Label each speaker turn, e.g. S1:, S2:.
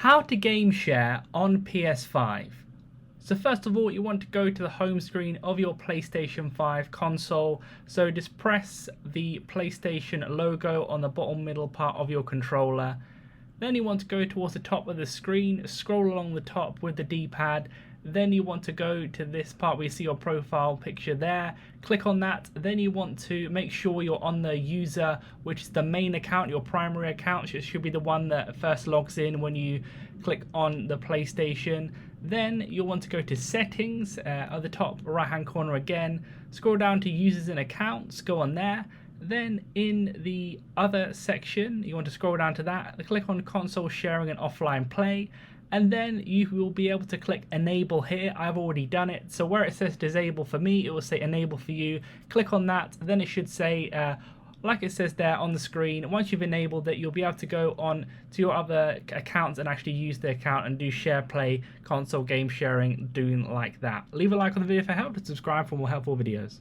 S1: How to game share on PS5. So first of all, you want to go to the home screen of your PlayStation 5 console. So just press the PlayStation logo on the bottom middle part of your controller. Then you want to go towards the top of the screen, scroll along the top with the D-pad. Then you want to go to this part where you see your profile picture there. Click on that. Then you want to make sure you're on the user, which is the main account, your primary account. It should be the one that first logs in when you click on the PlayStation. Then you'll want to go to settings at the top right hand corner again. Scroll down to users and accounts, go on there. Then in the other section, you want to scroll down to that, click on console sharing and offline play, and then you will be able to click enable here. I've already done it, so where it says disable for me, it will say enable for you. Click on that, then it should say like it says there on the screen, once you've enabled it, you'll be able to go on to your other accounts and actually use the account and do share play, console game sharing, doing like that. Leave a like on the video if it helped, and subscribe for more helpful videos.